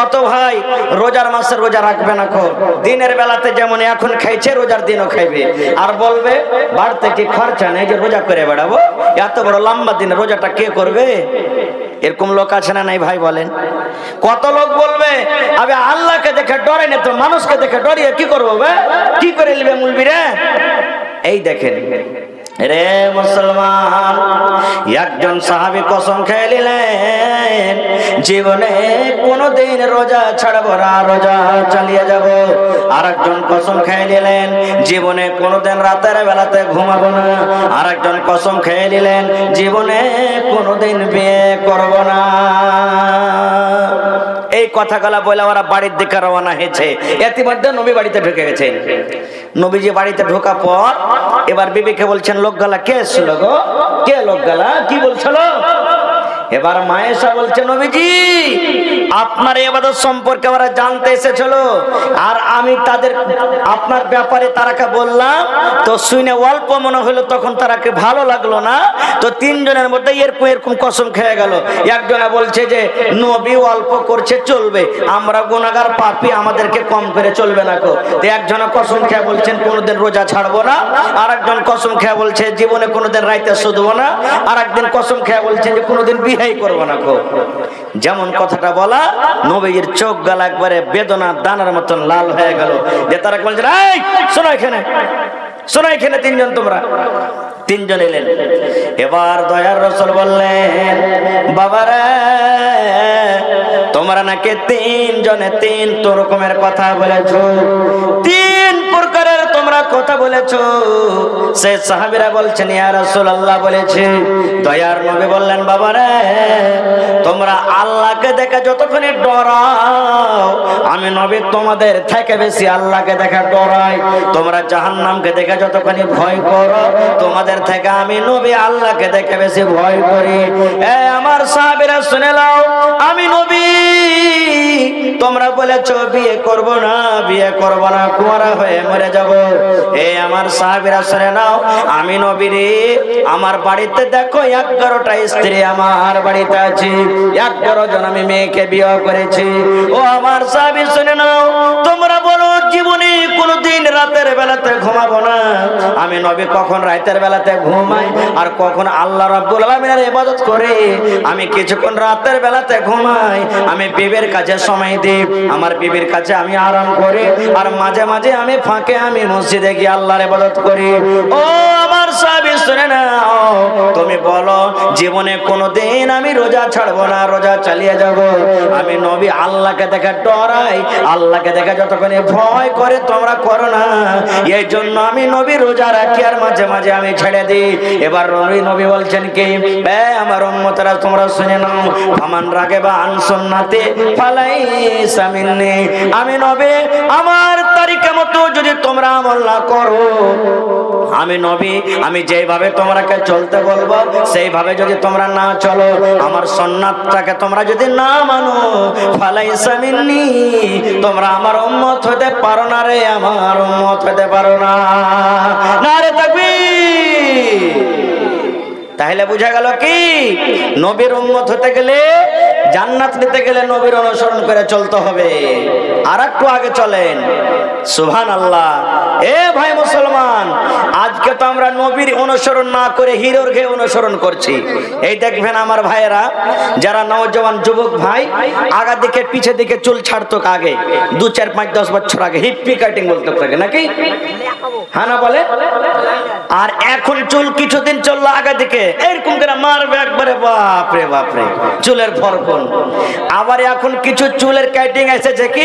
কত ভাই রোজার মাসে রোজা রাখবে না কো, দিনের বেলাতে যেমন এখন খাইছে রোজার দিনও খাইবে, আর বলবে বাড়িতে কি খরচা নেই যে রোজা করে বেড়াবো, এত বড় লম্বা দিন রোজাটা কে করবে? এরকম লোক আছে না নাই ভাই বলেন? কত লোক বলবে আবে আল্লাহকে দেখে ডরে না তো মানুষকে দেখে ডরিয়ে কি করবো, কি করে নিবে মুলবিরা? এই দেখেন রে মুসলমান, একজন সাহাবী কসম খেয়ে নিলেন জীবনে কোনোদিন রোজা ছাড়বো না, রোজা চালিয়ে যাব। আর একজন কসম খেয়ে নিলেন জীবনে কোনোদিন রাতের বেলাতে ঘুমাবো না। আর একজন কসম খেয়ে নিলেন জীবনে কোনোদিন বিয়ে করব না। এই কথাগুলা বলে ওরা বাড়ির দিকে রওনা হয়েছে। ইতিমধ্যে নবী বাড়িতে ঢুকে গেছেন। নবীজি বাড়িতে ঢোকা পর এবার বিবিকে বলছেন লোকগুলা কে এসেছিল গো, কে লোকগুলা কি বলছিল? এবার মায়েশা বলছে নবীজি আপনার ইবাদত সম্পর্কে ওরা জানতে এসেছিল, আর আমি তাদের আপনার ব্যাপারে তারাকে বললাম, তো শুনে অল্প মনে হলো, তখন তারাকে ভালো লাগলো না, তো তিনজনের মধ্যে এরকম কসম খেয়ে গেল। একজনে বলছে যে নবী অল্প করছে চলবে, আমরা গুনাহগার পাপী, আমাদেরকে কম করে চলবে না কো। তো একজনে কসম খেয়ে বলছেন কোনোদিন রোজা ছাড়বো না, আর একজন কসম খেয়ে বলছে জীবনে কোনোদিন রাইতে শুধবো না, আর একদিন কসম খেয়ে বলছেন যে কোনোদিন বিয়েই করবো না কো। যেমন কথাটা বলা, নবীর চোখ গাল একবারে বেদনা দানার মতন লাল হয়ে গেল। যে তারা বলছে এই শোনো এখানে, শোনো এখানে তিনজন, তোমরা তিনজন এলেন। এবার দয়ার রাসূল বললেন বাবারা তোমরা নাকি তিনজনে তিন রকমের কথা বলেছো, তিন প্রকারের তোমরা কথা বলেছো। সেই সাহাবীরা বলছেন ইয়া রাসূলুল্লাহ বলেছে। দয়ার নবী বললেন বাবারা তোমরা আল্লাহকে দেখে যতক্ষণ ডরাও, আমি নবী তোমাদের থেকে বেশি আল্লাহকে দেখে ডরাই। তোমরা জাহান্নামকে দেখে যতক্ষণ ভয় করো, তোমাদের থেকে আমি নবী আল্লাহকে দেখে বেশি ভয় করি। আমার সাহাবীরা শুনে নাও, আমি নবী তোমরা বলেছো বিয়ে করব না, বিয়ে করব না, কুঁয়ারা হয়ে মরে যাব। আমার সাহাবীরা শুনে নাও, আমি নবী রে আমার বাড়িতে দেখো 11টা স্ত্রী আমার বাড়িতে আছে, 11 জন আমি মেয়েকে বিয়ে করেছি। ও আমার সাহাবী শুনে নাও, তোমরা বলো জীবনে কোনোদিন রাতের বেলাতে ঘুমাবো না। আমি নবী কখন রাতের বেলাতে ঘুমাই আর কখন আল্লাহ রাব্বুল আলামিনের ইবাদত করে। আমি কিছুক্ষণ রাতের বেলাতে ঘুমাই, আমি বিবির কাছে সময় দিই, আমার বিবির কাছে আমি আরাম করি, আর মাঝে মাঝে আমি ফাঁকে আমি মসজিদে গিয়ে আল্লাহর ইবাদত করি। ও আমার সাহাবী শুনে নাও, তুমি বলো জীবনে কোনোদিন আমি রোজা ছাড়বো না, রোজা চালিয়ে যাব। আমি নবী আল্লাহকে দেখে ডরাই, আল্লাহকে দেখে যতক্ষণ ভয় করে তোমরা করো না, এই জন্য আমি নবী রোজা রাখি আর মাঝে মাঝে আমি ছেড়ে দিই। এবার নবী বলছেন কি আমার উম্মতেরা তোমরা শুনে নাও, ফামান রাগিবা আন সুন্নতি ফালাইসা মিন্নি। আমি নবী আমার তরিকা মতো যদি তোমরা আমল না করো, আমি নবী আমি যেভাবে তোমরাকে চলতে বলবো সেইভাবে যদি তোমরা না চলো, আমার সুন্নাতটাকে তোমরা যদি না মানো, ফালাইসা মিন্নি, তোমরা আমার উম্মত হতে পারো না রে, আমার উম্মত হতে পারো না। নারে তাকবীর। তাহলে বুঝা গেল কি নবীর উম্মত হতে গেলে, জান্নাত নিতে গেলে নবীর অনুসরণ করে চলতে হবে। আর একটু আগে চলেন, সুবহানাল্লাহ। এ ভাই মুসলমান, আজকে তো আমরা নবীর অনুসরণ না করে হিরোর ঘে অনুসরণ করছি। এই দেখবেন আমার ভাইয়েরা যারা নওজওয়ান যুবক ভাই আগা দিকে পিছে দিকে চুল ছাড়তো আগে 2, 4, 5, 10 বছর আগে হিপ্পি কাটিং বলতে থাকে নাকি, হ্যাঁ না বলে? আর এখন চুল কিছুদিন চললো আগা দিকে এরকম করে মারবে একবারে, বাপরে বাপরে চুলের ফরকন। আবার এখন কিছু চুলের কাটিং এসেছে কি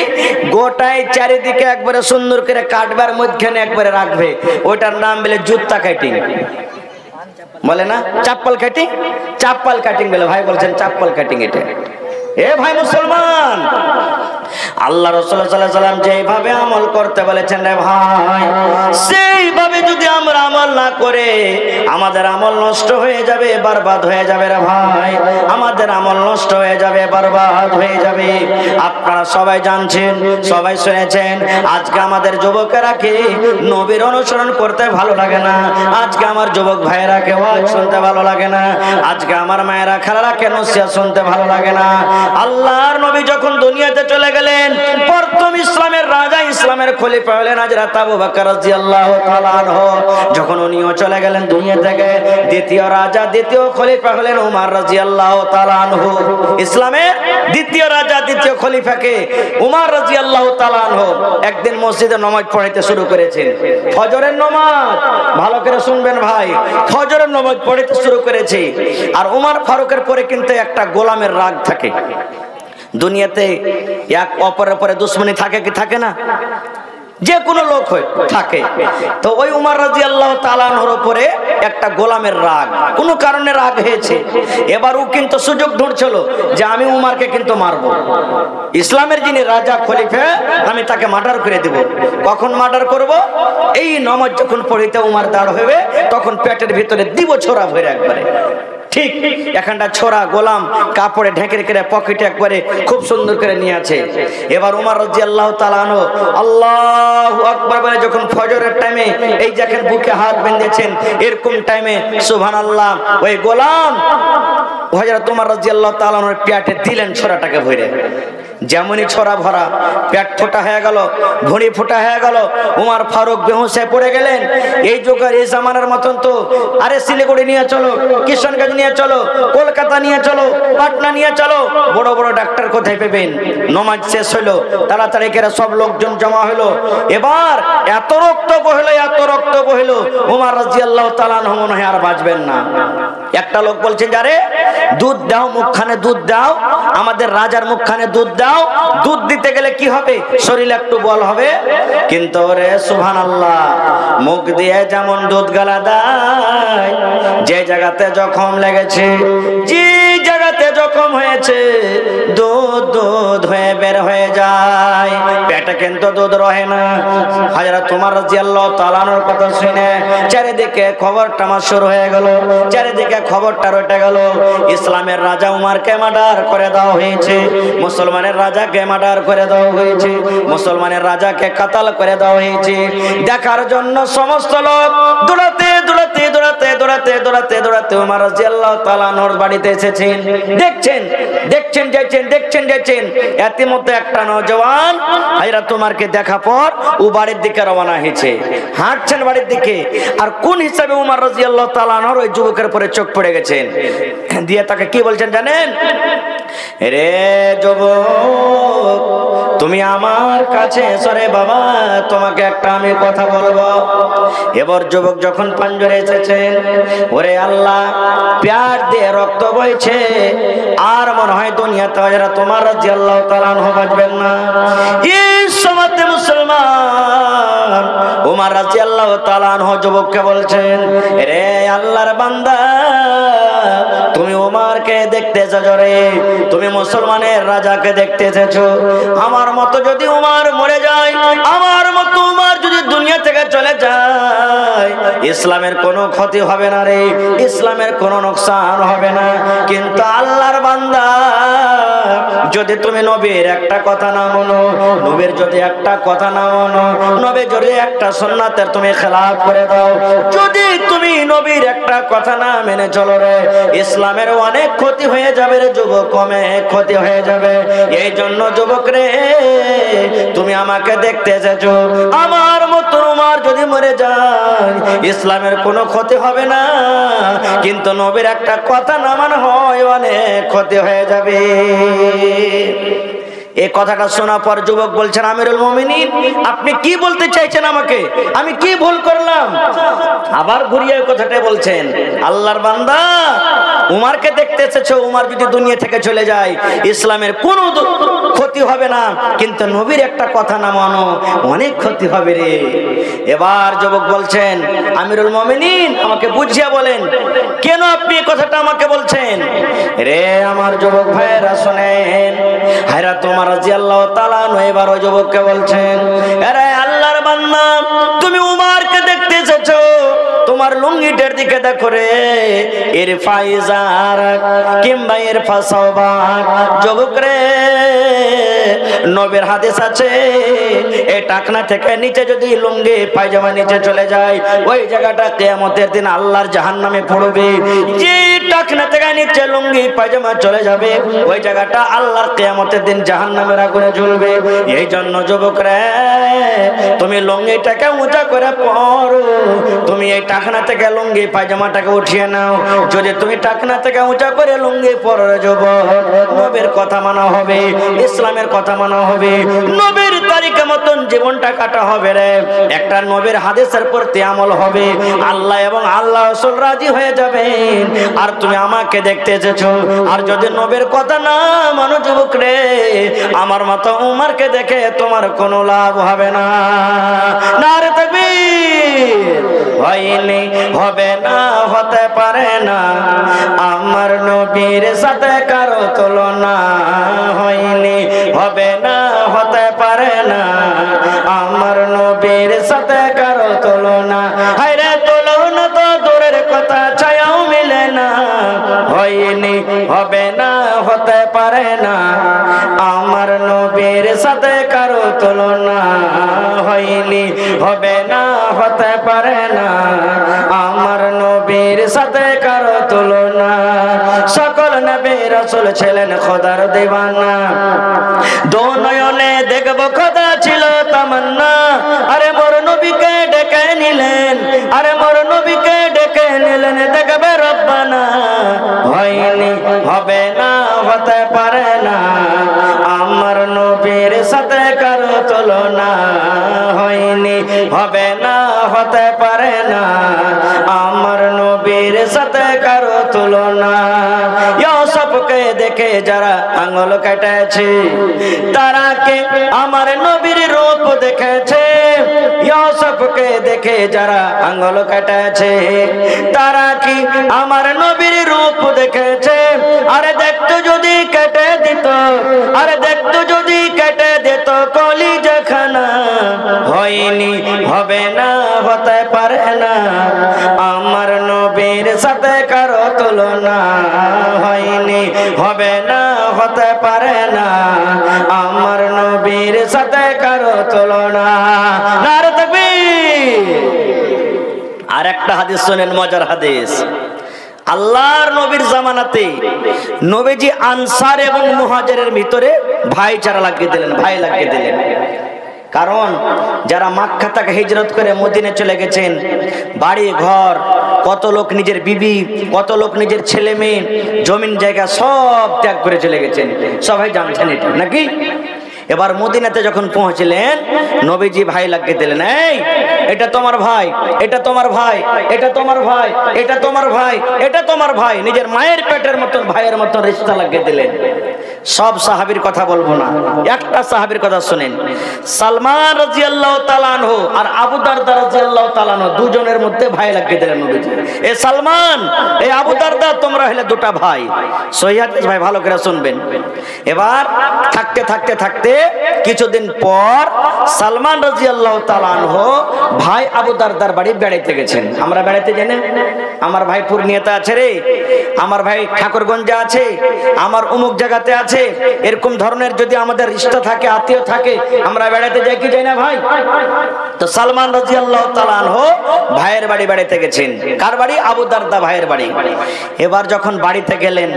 গোটায় চারিদিকে একবারে সুন্দর করে কাটবার মধ্যখানে একবারে রাখবে, ওটার নাম বলে জুত্তা কাটিং বলে না, চাপ্পল কাটিং, চাপ্পল কাটিং বলে। ভাই বলছেন চাপ্পল কাটিং এটা। এ ভাই মুসলমান, আল্লাহ রাসূল সাল্লাল্লাহু আলাইহি ওয়াসাল্লাম যেভাবে আমল করতে বলেছেন রে ভাই, সেইভাবে যদি আমরা আমল না করে আমাদের আমল নষ্ট হয়ে যাবে, বরবাদ হয়ে যাবে রে ভাই, আমাদের আমল নষ্ট হয়ে যাবে, বরবাদ হয়ে যাবে। আপনারা সবাই জানছেন, সবাই শুনেছেন, আজকে আমাদের যুবকেরা কি নবীর অনুসরণ করতে ভালো লাগে না? আজকে আমার যুবক ভাইয়েরা কে ওয়াজ শুনতে ভালো লাগে না? আজকে আমার মায়েরা খালারা কেন নসিহত শুনতে ভালো লাগে না? আল্লাহর নবী যখন দুনিয়াতে চলে গেলেন, প্রথম ইসলামের রাজা, ইসলামের খলিফা হলেন হযরত আবু বকর রাদিয়াল্লাহু তাআলা আনহু। যখন উনিও চলে গেলেন দুনিয়া থেকে, দ্বিতীয় রাজা, দ্বিতীয় খলিফা হলেন উমর রাদিয়াল্লাহু তাআলা আনহু। ইসলামের দ্বিতীয় রাজা, দ্বিতীয় খলিফাকে উমর রাদিয়াল্লাহু তাআলা আনহু একদিন মসজিদে নামাজ পড়াইতে শুরু করেছেন। ফজরের নামাজ, ভালো করে শুনবেন ভাই, ফজরের নামাজ পড়াইতে শুরু করেছে। আর উমর ফারুকের পরে কিন্তু একটা গোলামের রাগ থাকে। দুনিয়াতে এক অপরের পরে দুশ্মনী থাকে কি থাকে না? যে কোনো লোক হয় থাকে। তো ওই উমর রাদিয়াল্লাহু তাআলা আনহুর উপরে একটা গোলামের রাগ, কোনো কারণে রাগ হয়েছে। এবার ও কিন্তু সুযোগ ঢুঁড়ছিল যে আমি উমরকে কিন্তু মারবো, ইসলামের যিনি রাজা খলিফা, আমি তাকে মার্ডার করে দেব। কখন মার্ডার করব? এই নামাজ যখন পড়িতে উমর দাঁড় হবে, তখন পেটের ভিতরে দিব ছোরা ভরে একবারে। ঠিক এখানটা ছোরা গোলাম কাপড়ে ঢেকে রেখে পকেটে একবারে খুব সুন্দর করে নিয়ে আছে। এবার উমর রাদিয়াল্লাহু তাআলা আনহু আল্লাহু আকবার বলে যখন ফজরের টাইমে এই দেখেন বুকে হাত বেঁধেছেন, এরকম টাইমে সুবহানাল্লাহ ওই গোলাম হযরত উমর রাদিয়াল্লাহু তাআলা আনহুর পেটে দিলেন ছোরাটাকে ভরে। যেমনই ছোরা ভরা, পেট ফোটা হয়ে গেল, ভুঁড়ি ফোটা হয়ে গেল, উমর ফারুক বেহুশ হয়ে পড়ে গেলেন। এই যুগের এই জামানার মতন তো আরে শিলিগুড়ি নিয়ে চলো, কিশনগঞ্জ নিয়ে চলো, কলকাতা নিয়ে চলো, পাটনা নিয়ে চলো, বড় বড় ডাক্তার কোথায় পেবেন? নামাজ শেষ হলো, তাড়াতাড়ি করে সব লোকজন জমা হলো। এবার এত রক্ত বহিল, এত রক্ত বহিল, উমর রাদিয়াল্লাহু তাআলা আনহু মনে হয় আর বাঁচবেন না। একটা লোক বলছেন, যারে দুধ দাও, মুখখানে দুধ দাও, আমাদের রাজার মুখখানে দুধ দাও, দুধ দিতে গেলে কি হবে? শরীরে একটু বল হবে। কিন্তু রে সুবহানাল্লাহ, মুখ দিয়ে যেমন দুধ গালা দেয়, যে জায়গাতে জখম লেগেছে, যে জায়গাতে জখম হয়েছে, দুধ দুধ হয়ে বের হয়ে যায়, পেটে কিন্তু দুধ রহে না। হযরত উমর রাদিয়াল্লাহু তাআলা আনহুর কথা শুনে চারিদিকে খবরটা আমার শুরু হয়ে গেল, চারিদিকে খবরটা রটে গেল। ইসলামের রাজা উমরকে মার্ডার করে দেওয়া হয়েছে, মুসলমানের রাজাকে মার্ডার করে দেওয়া হয়েছে, মুসলমানের রাজাকে কাতাল করে দেওয়া হয়েছে। দেখার জন্য সমস্ত লোক দৌড়াতে দৌড়াতে দৌড়াতে দৌড়াতে দৌড়াতে দৌড়াতে উমর রাদিয়াল্লাহু তাআলা আনহুর বাড়িতে এসেছেন। দেখছেন দেখছেন যাচ্ছেন, দেখছেন যাচ্ছেন, এর মধ্যে একটা নওজওয়ান হযরত উমরকে দেখা পর ও বাড়ির দিকে রওনা হয়েছে, হাঁটছেন বাড়ির দিকে। আর কোন হিসাবে উমর রাদিয়াল্লাহু তাআলা আনহুর ওই যুবকের উপরে চোখ পড়ে গেছেন, দিয়ে তাকে কি বলছেন জানেন? রে যুবক, তুমি আমার কাছে এসো রে বাবা, তোমাকে একটা আমি কথা বলবো। এবার যুবক যখন পাঞ্জরে এসেছেন, ওরে আল্লাহ, পেট দিয়ে রক্ত বইছে, আর মনে হয় দুনিয়াতে হযরত উমর রাদিয়াল্লাহু তাআলা আনহু বাঁচবেন না। এই সময়তে মুসলমান উমর রাদিয়াল্লাহু তাআলা আনহু যুবককে বলছেন, রে আল্লাহর বান্দা, তুমি উমরকে দেখতে এসেছো রে, তুমি মুসলমানের রাজাকে দেখতে এসেছো। আমার মতো যদি উমর মরে যায়, আমার মতো উমর যদি দুনিয়া থেকে চলে যায়, ইসলামের কোনো ক্ষতি হবে না রে, ইসলামের কোনো নোকসান হবে না। কিন্তু আল্লাহর বান্দা, যদি তুমি নবীর একটা কথা না মানো, নবীর যদি একটা কথা না মানো, নবীর যদি একটা সুন্নাতের তুমি খেলাফ করে দাও, যদি তুমি নবীর একটা কথা না মেনে চলো রে, ইসলামের অনেক ক্ষতি হয়ে যাবে রে যুবক, অনেক ক্ষতি হয়ে যাবে। এই জন্য যুবক রে, তুমি আমাকে দেখতে এসেছো, আমার মতো উমর যদি মরে যায়, ইসলামের কোনো ক্ষতি হবে না, কিন্তু নবীর একটা কথা না মানা হয়, অনেক ক্ষতি হয়ে যাবে। এই কথাটা শোনার পর যুবক বলছেন, আমিরুল মুমিনিন, আপনি কি বলতে চাইছেন আমাকে? আমি কি ভুল করলাম? আবার ঘুরিয়ে কথাটা বলছেন, আল্লাহর বান্দা, উমরকে দেখতে এসেছো, উমর যদি দুনিয়া থেকে চলে যায়, ইসলামের কোনো ক্ষতি হবে না, কিন্তু নবীর একটা কথা না মানো, অনেক ক্ষতি হবে রে। এবার যুবক বলছেন, আমিরুল মুমিনিন, আমাকে বুঝিয়ে বলেন, কেন আপনি এই কথাটা আমাকে বলছেন? রে আমার যুবক ভাইয়েরা শোনেন, হযরত উমর রাদিয়াল্লাহু তাআলা আনহু এবার ওই যুবককে বলছেন, আরে আল্লাহর বান্দা, তুমি উমরকে দেখতে এসেছো, তোমার লুঙ্গিটার দিকে দেখো রে, এর ফাইজার কিংবা এর ফাসাবা। যুবক রে, নবীর হাদিস আছে এই টাকনা থেকে নিচে যদি লুঙ্গি পায়জামা নিচে চলে যায়, ওই জায়গাটা কিয়ামতের দিন আল্লাহর জাহান্নামে পড়বে। যে টাকনা থেকে নিচে লুঙ্গি পায়জামা চলে যাবে, ওই জায়গাটা আল্লাহর কিয়ামতের দিন জাহান্নামের আগুনে জ্বলবে। এই জন্য যুবক রে, তুমি লুঙ্গিটাকে উঁচা করে পরো। তুমি এই টাকনা থেকে লুঙ্গি পায়জামাটাকে উঠিয়ে নাও। যদি তুমি টাকনা থেকে উঁচা করে লুঙ্গি পরো যুবক, নবীর কথা মানা হবে, ইসলামের কথা মানা হবে, নবীর তরিকা মতন জীবনটা কাটা হবে রে। একটা নবীর হাদিসের প্রতি আমল হবে, আল্লাহ এবং আল্লাহ রাসূল রাজি হয়ে যাবেন। আর তুমি আমাকে দেখতে এসেছো, আর যদি নবীর কথা না মানো যুবক রে, আমার মতো উমরকে দেখে তোমার কোনো লাভ হবে না। নারে তাকবীর। হয়নি, হবে না, হতে পারে না আমার নবীর সাথে কারো তুলনা। হয়নি, হবে না, হতে পারে না আমার নবীর সাথে কারো তুলনা। হায়রে তুলনা তো দূরের কথা, ছায়াও মিলে না। হয়নি, হবে না, হতে পারে না আমার নবীর সাথে কারো তুলনা। হয়নি, হবে না, হতে পারে না আমার নবীর সাথে কারো তুলনা। সকল নবী রাসূল ছিলেন খোদার দিওয়ানা, দো নয়নে দেখব খোদা ছিল তামান্না। আরে মোর নবীকে ডেকে নিলেন, আরে মোর নবীকে ডেকে নিলেন, দেখবে রব্বানা। হয়নি, হবে না, হতে পারে না আমার নবীর সাথে কারো তুলনা। হয়নি, হবে না, হতে পারে না আমার নবীর সাথে কারো তুলনা। ইউসুফকে দেখে যারা আঙ্গুল কেটেছে, তারা কে আমার নবীর রূপ দেখেছে। ইউসুফকে দেখে যারা আঙ্গুল কেটেছে, তারা কি আমার নবীর রূপ দেখেছে? আরে দেখতো যদি কেটে দিত, আরে দেখতো যদি কেটে দিত কলিজাখানা। হয়নি, হবে না, হতে পারে না আমার নবীর সাথে কারো তুলনা। হয়নি, হবে না, হতে পারে না আমার নবীর সাথে কারো তুলনা। নারে তাকবীর। আর একটা হাদিস শুনেন, মজার হাদিস। আল্লাহর নবীর জামানাতে নবীজি আনসার এবং মুহাজিরের ভিতরে ভাইচারা লাগিয়ে দিলেন, ভাই লাগিয়ে দিলেন। কারণ যারা মক্কা থেকে হিজরত করে মদিনে চলে গেছেন, বাড়ি ঘর, কত লোক নিজের বিবি, কত লোক নিজের ছেলে মেয়ে, জমিন জায়গা সব ত্যাগ করে চলে গেছেন। সবাই জানছেন এটা নাকি? এবার মদিনাতে যখন পৌঁছলেন, নবীজি ভাই লাগিয়ে দিলেন। এই, এটা তোমার ভাই, এটা তোমার ভাই, এটা তোমার ভাই, এটা তোমার ভাই, এটা তোমার ভাই। নিজের মায়ের পেটের মতন ভাইয়ের মতন রিশতা লাগিয়ে দিলেন। সব সাহাবীর কথা বলবো না, একটা সাহাবীর কথা শুনেন। সালমান রাদিয়াল্লাহু তাআলা আনহু আর আবু দারদা রাদিয়াল্লাহু তাআলা আনহু, দুজনের মধ্যে ভাই লাগিয়ে দিলেন নবীজি। এ সালমান, এ আবু দারদা, তোমরা হলে দুটো ভাই। সহিহ হাদিস ভাই, ভালো করে শুনবেন। এবার থাকতে থাকতে থাকতে কিছুদিন পর সালমান রাদিয়াল্লাহু তাআলা আনহু ভাই আবু দারদার বাড়ি বেড়াইতে গেছেন। আমরা বেড়াইতে জানেন, আমার ভাই পূর্ণিয়াতে আছে রে, আমার ভাই ঠাকুরগঞ্জে আছে, আমার অমুক জায়গাতে আছে। এরকম ধরনের যদি আমাদের রিশতা থাকে, আত্মীয় থাকে, আমরা বেড়াতে যাই কি যাই না ভাই? তো সালমান রাদিয়াল্লাহু তাআলা আনহু ভাইয়ের বাড়ি বেড়াইতে গেছেন। কার বাড়ি? আবু দারদা ভাইয়ের বাড়ি। এবার যখন বাড়িতে গেলেন,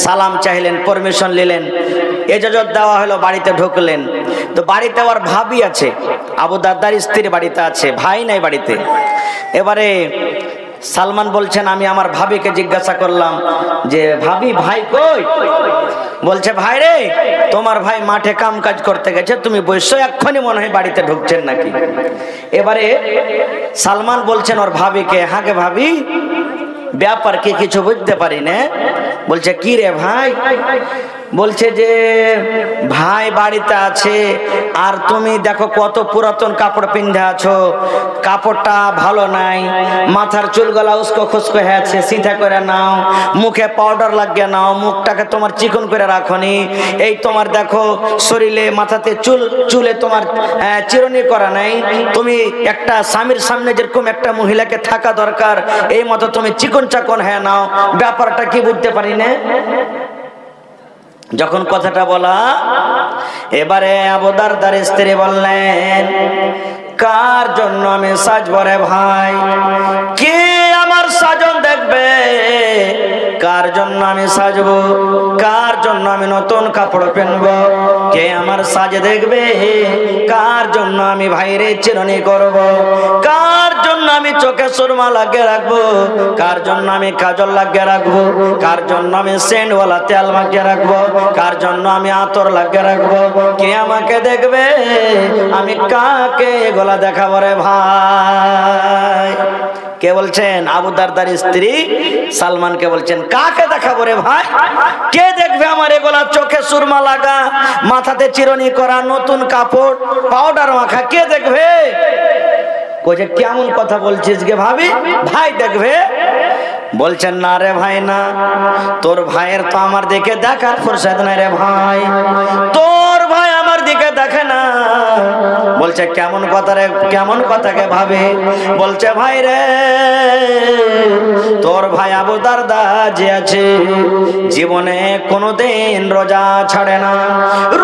সালাম চাইলেন, পারমিশন নিলেন, ইজাজত দেওয়া হলো, বাড়িতে ঢুকলেন। তো বাড়িতে আমার ভাবি আছে, আবু দারদার স্ত্রী বাড়িতে আছে, ভাই নাই বাড়িতে। এবারে সালমান বলছেন, আমি আমার ভাবিকে জিজ্ঞাসা করলাম যে ভাবি, ভাই কই? বলছে, ভাই রে, তোমার ভাই মাঠে কাম কাজ করতে গেছে, তুমি বসে এক্ষুনি মনে হয় বাড়িতে ঢুকছেন নাকি? এবারে সালমান বলছেন ওর ভাবিকে, হ্যাঁ গে ভাবি, ব্যাপার কি কিছু বুঝতে পারি না। বলছে, কি রে ভাই? বলছে যে ভাই বাড়িতে আছে, আর তুমি দেখো কত পুরাতন কাপড় পিন্ধে আছো, কাপড়টা ভালো নাই, মাথার চুলগুলা উস্কো খুস্কো হয়ে আছে, সিধা করে নাও, মুখে পাউডার লাগিয়ে নাও, মুখটাকে তোমার চিকন করে রাখনি, এই তোমার দেখো শরীরে মাথাতে চুলে তোমার চিরুনি করা নাই, তুমি একটা স্বামীর সামনে যেরকম একটা মহিলাকে থাকা দরকার এই মতো তুমি চিকন চাকন হয়ে নাও, ব্যাপারটা কি বুঝতে পারি না। যখন কথাটা বলা, এবারে আবু দারদার স্ত্রী বললেন, কার জন্য আমি সাজবো রে ভাই, কে আমার সাজন দেখবে, কার জন্য আমি সাজবো, কার জন্য আমি নতুন কাপড় পরবো, কে আমার সাজে দেখবে, কার জন্য আমি ভাইরে চিরুনি করব, কার জন্য আমি চোখে সুরমা লাগিয়ে রাখবো, কার জন্য আমি কাজল লাগিয়ে রাখবো, কার জন্য আমি সেন্টওয়ালা তেল মাখিয়ে রাখবো, কার জন্য আমি আতর লাগিয়ে রাখবো, কে আমাকে দেখবে, আমি কাকে এগুলা দেখাবো রে ভাই। কে বলছেন? আবু দারদার স্ত্রী সালমানকে বলছেন, কাকে দেখাবো রে ভাই, কে দেখবে আমার এগুলা, চোখে সুরমা লাগা, মাথাতে চিরুনি করা, নতুন কাপড়, পাউডার মাখা, কে দেখবে? বলছে কেমন কথা বলছিস গে ভাবি, ভাই দেখবে? বলছেন না রে ভাই না, তোর ভাইয়ের তো আমার দিকে দেখার ফুরসত নাই রে ভাই, তোর ভাই আমার দিকে দেখে না। বলছে কেমন কথা রে, কেমন কথাকে ভাবে? বলছে ভাই রে, তোর ভাই আবু দারদা যে আছে জীবনে কোনোদিন রোজা ছাড়ে না,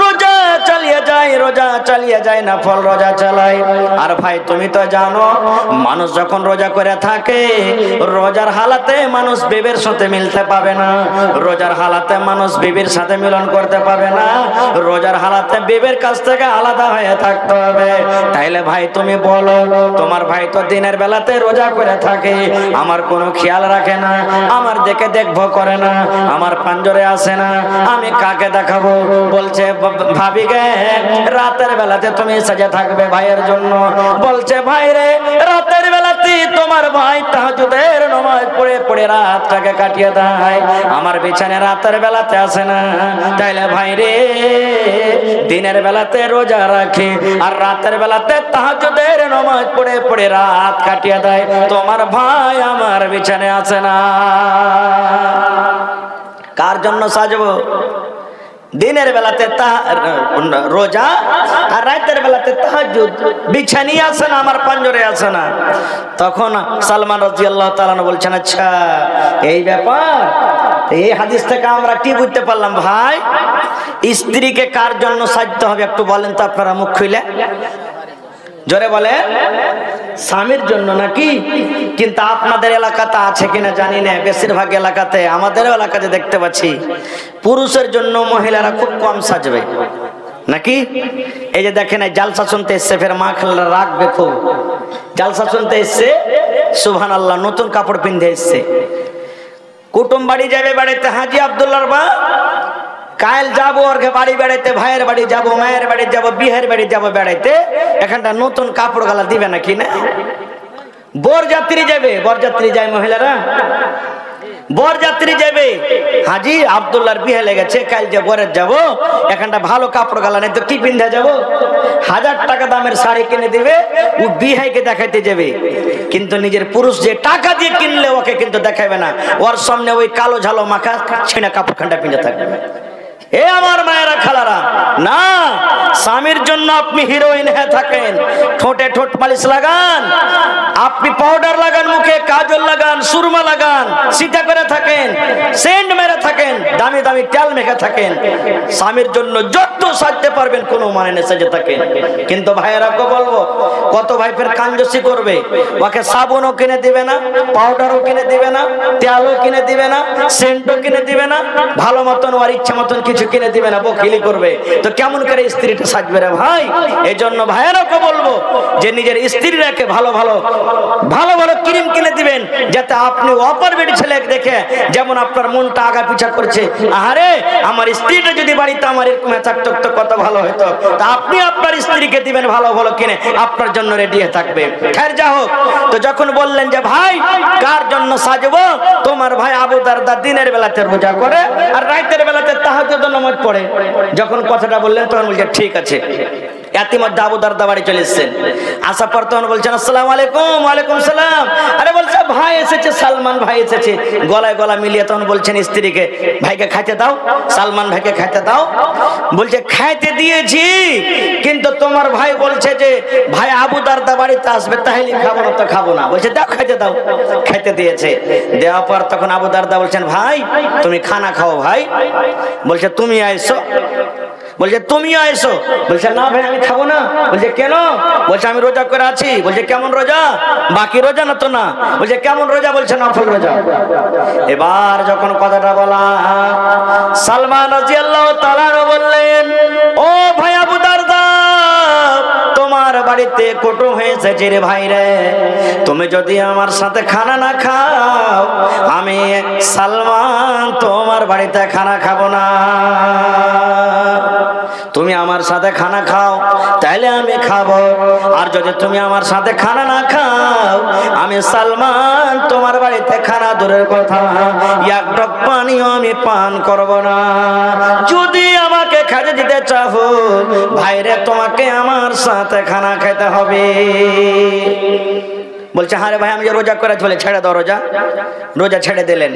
রোজা চালিয়ে যায়, রোজা চালিয়ে যায় না, ফল রোজা চালায়। আর ভাই তুমি তো জানো, মানুষ যখন রোজা করে থাকে, রোজার হালাতে মানুষ বিবির সাথে মিলতে পাবে না, রোজার হালাতে মানুষ বিবির সাথে মিলন করতে পাবে না, রোজার হালাতে বিবির কাছ থেকে আলাদা হয়ে থাকতে হবে। তাইলে ভাই তুমি বলো, তোমার ভাই তো দিনের বেলাতে রোজা করে থাকে, আমার কোনো খেয়াল রাখে না, আমার দিকে দেখবো করে না, আমার পাঞ্জরে আসে না, আমি কাকে দেখাবো? বলছে ভাবি গে, রাতের বেলাতে তুমি সাজে থাকবে ভাইয়ের জন্য। বলছে ভাই রে, রাতের বেলাতে তোমার ভাই তাহাজ্জুদের নামাজ পড়ে পড়ে রাতটাকে কাটিয়ে দেয়, আমার বিছানে রাতের বেলাতে আসে না। তাইলে ভাই রে, দিনের বেলাতে রোজা রাখে আর রাতের বেলাতে তাহাজ্জুদের নামাজ পড়ে পড়ে রাত কাটিয়ে দেয়, তোমার ভাই আমার বিছানে আসে না। কার জন্য সাজবো? দিনের বেলাতে রোজা আর রাতের বেলাতে তাহাজ্জুদ, বিছানি আসে না, আমার পাঞ্জরে আসে না। তখন সালমান রাদিয়াল্লাহু তাআলা বলছেন, আচ্ছা এই ব্যাপার, এই হাদিস থেকে আমরা কি বুঝতে পারলাম ভাই, স্ত্রীকে কার জন্য সাজতে হবে একটু বলেন তো আপনারা, মুখ খুলে জোরে বলে। স্বামীর জন্য নাকি? কিন্তু আপনাদের এলাকাতে আছে কিনা জানি না, বেশিরভাগ এলাকাতে, আমাদের এলাকাতে দেখতে পাচ্ছি পুরুষের জন্য মহিলারা খুব কম সাজবে নাকি। এই যে দেখেন, জালসা শুনতে এসছে, ফের মা খালা রাখবে খুব, জালসা শুনতে এসছে, সুবহানাল্লাহ, নতুন কাপড় পিন্ধে এসছে, কুটুম বাড়ি যাবে, বাড়িতে হাজি আব্দুল্লাহর মা, কাল যাবো ওর বাড়ি বেড়াইতে, ভাইয়ের বাড়ি যাবো, মায়ের বাড়ি যাবো, বিয়ের বাড়ি যাবো বেড়াইতে, এখানটা নতুন কাপড় গালা দিবে নাকি না? বরযাত্রী যাবে, বরযাত্রী যায় মহিলারা, বরযাত্রী যাবে, হাজি আব্দুল্লাহর বিয়ে লেগেছে, কাল যে বরের যাবো, এখানটা ভালো কাপড় গালা নেই তো কি পিন্ধে যাবো? 1000 টাকা দামের শাড়ি কিনে দিবে, ও বিহাইকে দেখাইতে যাবে, কিন্তু নিজের পুরুষ যে টাকা দিয়ে কিনলে ওকে কিন্তু দেখাবে না, ওর সামনে ওই কালো ঝালো মাখা ছেঁড়া কাপড় খানটা পিন্ধে থাকবে। এ আমার মায়েরা খালারা, না, স্বামীর জন্য আপনি হিরোইন হয়ে থাকেন, ঠোঁটে ঠোঁট মালিশ লাগান, আপনি পাউডার লাগান, মুখে কাজল লাগান, সুরমা লাগান, সিটা করে থাকেন, সেন্ট মেরে থাকেন, দামি দামি তেল মেখে থাকেন, স্বামীর জন্য যত সাজতে পারবেন কোনো মানে নেই, সাজে থাকেন। কিন্তু ভাইয়েরা কে বলবো, কত ভাই ফের কাঞ্জসি করবে, ওকে সাবুনও কিনে দিবে না, পাউডারও কিনে দিবে না, তেলও কিনে দিবে না, সেন্টও কিনে দিবে না, ভালো মতন ওর ইচ্ছা মতন কিছু কিনে দিবে না, বকিলি করবে। তো কেমন করে স্ত্রীটা স্ত্রীকে সাজবে রে ভাই। এই জন্য ভাইয়েরাকে বলবো যে নিজের স্ত্রীরাকে ভালো ভালো ক্রিম কিনে দিবেন, যাতে আপনি অপর বেটি ছেলেকে দেখে যেমন আপনার মনটা আগা পিছা করছে, আরে আমার স্ত্রীটা যদি বাড়িতে আমার এরকম থাকতো তো কত ভালো হতো। তা আপনি আপনার স্ত্রীকে দিবেন ভালো ভালো কিনে, আপনার জন্য রেডি হয়ে থাকবে। খের যা হোক, তো যখন বললেন যে ভাই কার জন্য সাজবো, তোমার ভাই আবু দারদা দিনের বেলাতে রোজা করে আর রাতের বেলাতে তাহাজ্জুদ নামাজ পড়ে। যখন কথাটা বললেন তখন বলছে ঠিক আছে। ইতিমধ্যে আবু দারদা বাড়ি চলে এসেছেন। আসার পর তখন বলছেন আসসালামু আলাইকুম। ওয়ালাইকুম সালাম। আরে বলছে ভাই এসেছে, সালমান ভাই এসেছে। গলায় গলা মিলিয়ে তখন বলছেন স্ত্রীকে, ভাইকে খাইতে দাও, সালমান ভাইকে খাইতে দাও। বলছে খাইতে দিয়েছি, কিন্তু তোমার ভাই বলছে যে ভাই আবু দারদা বাড়িতে আসবে, তাহলে খাবো না তো খাবো না। বলছে দাও খাইতে দাও। খাইতে দিয়েছে। দেওয়ার পর তখন আবু দারদা বলছেন ভাই তুমি খানা খাও ভাই। বলছে তুমি আইসো। বলছে তুমিও এসো। বলছে না ভাই আমি খাবো না। বলছে কেন? বলছে আমি রোজা করে আছি। বলছে কেমন রোজা? বাকি রোজা না তো না। বলছে কেমন রোজা? বলছে নফল রোজা। এবার যখন কথাটা বলা, সালমান রাদিয়াল্লাহু তাআলা বললেন, ও ভাই আবু দারদা, তোমার বাড়িতে কুটুম হয়েছে রে ভাই রে, তুমি যদি আমার সাথে খানা না খাও, আমি সালমান তোমার বাড়িতে খানা খাবো না। তুমি আমার সাথে খানা খাও তাহলে আমি খাবো, আর যদি তুমি আমার সাথে খানা না খাও, আমি সালমান তোমার বাড়িতে খানা দূরের কথা এক ঢোক পানিও আমি পান করব না। যদি আমাকে খেতে দিতে চাও ভাইরে, তোমাকে আমার সাথে খানা খেতে হবে। বলছে হ্যাঁ রে ভাই আমি যে রোজা করে চলে, ছেড়ে দাও রোজা। রোজা ছেড়ে দিলেন,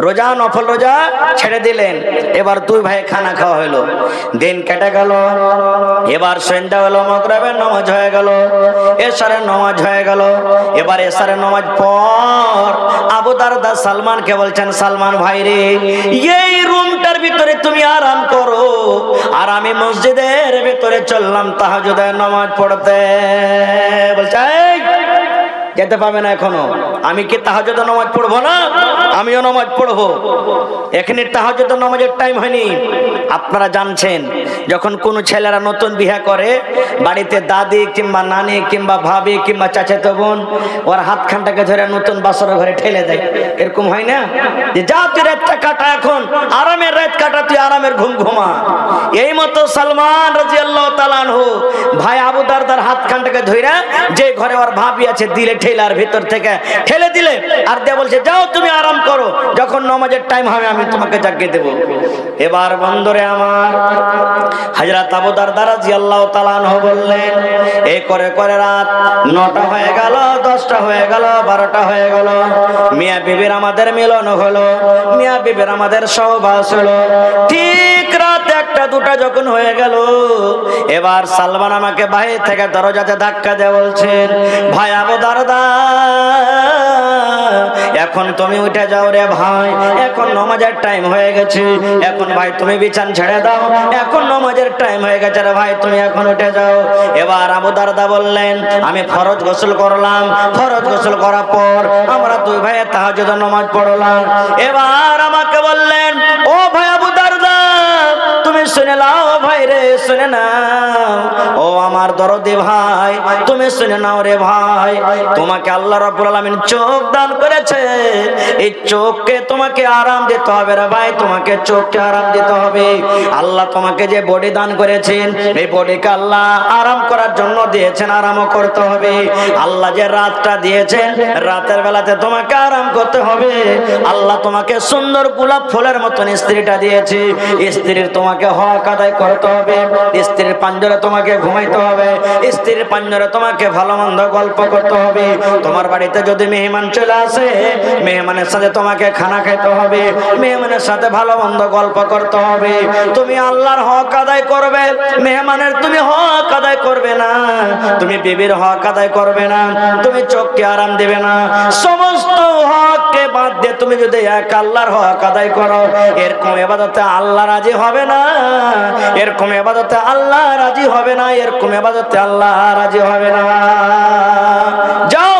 রোজা নফল রোজা ছেড়ে দিলেন। এবার দুই ভাই খানা খাওয়া হলো। দিন কেটে গেল। এবার সন্ধ্যা হলো, মাগরিবের নামাজ হয়ে গেল, এশারের নামাজ হয়ে গেল। এবার এশারের নামাজ পর আবু দারদা সালমানকে বলছেন, সালমান ভাই রে, এই রুমটার ভিতরে তুমি আরাম করো, আর আমি মসজিদের ভিতরে চললাম তাহাজ্জুদের নামাজ পড়তে। বলছে যেতে পাবে না এখনো। আমি কি তাহাজ্জুদের নামাজ পড়বো না? আমিও নামাজ পড়বো। এখানে তাহাজ্জুদের নামাজের টাইম হয়নি। আপনারা জানছেন যখন কোন ছেলেরা নতুন বিয়ে করে, বাড়িতে দাদি কিংবা নানি কিংবা ভাবি কিংবা চাচাতো বোন ওর হাতখানটাকে ধরে নতুন বাসরের ঘরে ঠেলে দেয়। এরকম হয় না যে যা তুই রাতটা কাটা, এখন আরামের রাত কাটা, তুই আরামের ঘুম ঘুমা। এই মতো সালমান রাদিয়াল্লাহু তাআলা আনহু ভাই আবু দারদার হাতখানটাকে ধরে যে ঘরে ওর ভাবি আছে দিলে ঠেলার ভিতর থেকে ঠেলে দিলে, আর দিয়ে বলছে যাও তুমি আরাম করো, যখন নামাজের টাইম হবে আমি তোমাকে জাগিয়ে দেব। এবার বন্ধুরে আমার, হযরত আবু দারদা রাদিয়াল্লাহু তাআলা আনহু বললেন, এই করে করে রাত 9টা হয়ে গেল, 10টা হয়ে গেল, 12টা হয়ে গেল। মিয়া বিবির আমাদের মিলন হলো, মিয়া বিবির আমাদের সহবাস হলো। ঠিক রাত 1টা 2টা যখন হয়ে গেল, এবার সালমান আমাকে বাইরে থেকে দরজাতে ধাক্কা দিয়ে বলছেন, ভাই আবু দারদা, এখন তুমি উঠে যাও রে ভাই, এখন নামাজের টাইম হয়ে গেছে, এখন ভাই তুমি বিছান ছেড়ে দাও, এখন নামাজের টাইম হয়ে গেছে রে ভাই, তুমি এখন উঠে যাও। এবার আবু দারদা বললেন, আমি ফরজ গোসল করলাম, ফরজ গোসল করার পর আমরা দুই ভাই তাহাজ্জুদের নামাজ পড়লাম। এবার আমাকে বললেন, ও ভাই আবু দারদা, তুমি শুনে নাও ভাই রে, শুনে নাও, ও আমার দরদি ভাই, তুমি শুনে নাও রে ভাই, তোমাকে আল্লাহ রাব্বুল আলামিন চোখ দান করেছে, এই চোখকে তোমাকে আরাম দিতে হবে রে ভাই, তোমাকে চোখকে আরাম দিতে হবে। আল্লাহ তোমাকে যে বডি দান করেছেন, এই বডিকে আল্লাহ আরাম করার জন্য দিয়েছেন, আরামও করতে হবে। আল্লাহ যে রাতটা দিয়েছেন, রাতের বেলাতে তোমাকে আরাম করতে হবে। আল্লাহ তোমাকে সুন্দর গোলাপ ফুলের মতন স্ত্রীটা দিয়েছে, স্ত্রীর তোমাকে হক আদায় করতে হবে, স্ত্রীর পাঞ্জরে তোমাকে ঘুমাইতে হবে, স্ত্রীর পাঞ্জরে তোমাকে ভালো মন্দ গল্প করতে হবে। তোমার বাড়িতে যদি মেহমান চলে আসে, মেহমানের সাথে তোমাকে খানা খেতে হবে, মেহমানের সাথে ভালো মন্দ গল্প করতে হবে। তুমি আল্লাহর হক আদায় করবে, মেহমানের তুমি হক আদায় করবে না, তুমি বিবির হক আদায় করবে না, তুমি চোখকে আরাম দেবে না। সমস্ত হককে বাদ দিয়ে তুমি যদি এক আল্লাহর হক আদায় করো, এরকম ইবাদতে আল্লাহ রাজি হবে না, এরকম ইবাদতে আল্লাহ রাজি হবে না, এরকম ইবাদতে আল্লাহ রাজি হবে না। যাও,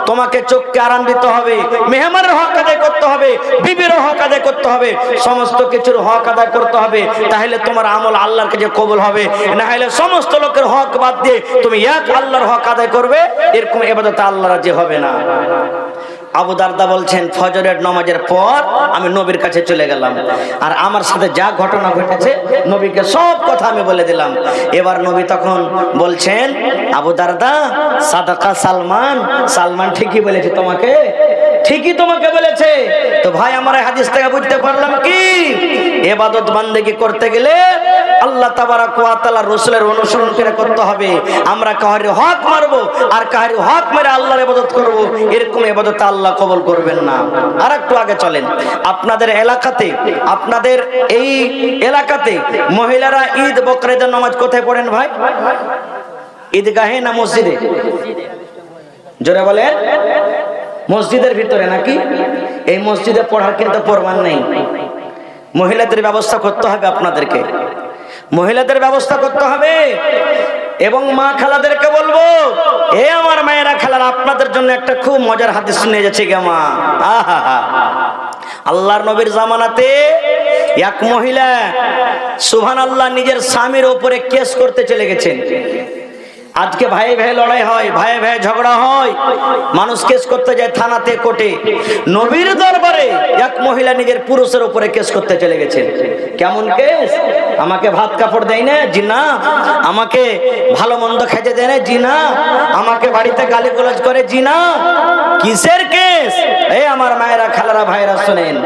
তোমাকে চোখকে আরাম দিতে হবে, মেহমানের হক আদায় করতে হবে, বিবির হক আদায় করতে হবে, সমস্ত কিছুর হক আদায় করতে হবে। তাহলে তোমার আমল আল্লাহর কাছে কবুল হবে। না হলে সমস্ত লোকের হক বাদ দিয়ে তুমি এক আল্লাহর হক আদায় করবে, এরকম ইবাদত আল্লাহ রাজি হবে না। আবু দারদা বলছেন, ফজরের নামাজের পর আমি নবীর কাছে চলে গেলাম, আর আমার সাথে যা ঘটনা ঘটেছে নবীকে সব কথা আমি বলে দিলাম। এবার নবী তখন বলছেন, আবু দারদা, সাদাকা সালমান, সালমান ঠিকই বলেছে তোমাকে, ঠিকই তোমাকে বলেছে। তো ভাই, আমার হাদিস থেকে বুঝতে পারলাম কি, ইবাদত বান্দেগি করতে গেলে আল্লাহ তাবারাক ওয়া তাআলার রাসূলের অনুসরণ করে করতে হবে। আমরা কাহারি হক মারবো আর কাহারি হক মেরে আল্লাহর ইবাদত করব, এরকম ইবাদত আল্লাহ কবুল করবেন না। আর একটু আগে চলেন, আপনাদের এলাকাতে, আপনাদের এই এলাকাতে মহিলারা ঈদ বকরিদের নামাজ কোথায় পড়েন ভাই? ঈদগাহে না মসজিদে? জোরে বলেন। মসজিদের ভিতরে নাকি? এই মসজিদে পড়ার কিন্তু প্রমাণ নেই। মহিলাদের ব্যবস্থা করতে হবে আপনাদেরকে, মহিলাদের ব্যবস্থা করতে হবে। এবং মা খালাদেরকে বলবো, এ আমার মায়েরা খালারা, আপনাদের জন্য একটা খুব মজার হাদিস শুনে যাচ্ছে গে মা। আল্লাহর নবীর জামানাতে এক মহিলা সুবহানাল্লাহ নিজের স্বামীর উপরে কেস করতে চলে গেছেন। আজকে ভাই ভাই লড়াই হয়, ভাই ভাই ঝগড়া হয়, মানুষ কেস করতে যায় থানাতে, কোর্টে। নবীর দরবারে এক মহিলা নিজের পুরুষের উপরে কেস করতে চলে গেছেন। কেমন কেস? আমাকে ভাত কাপড় দেয় না, জি না। আমাকে ভালো মন্দ খেতে দেয় না, জি না। আমাকে বাড়িতে গালিগালাজ করে, জি না। কিসের কেস? এই আমার মায়েরা খালারা ভাইরা শুনেন,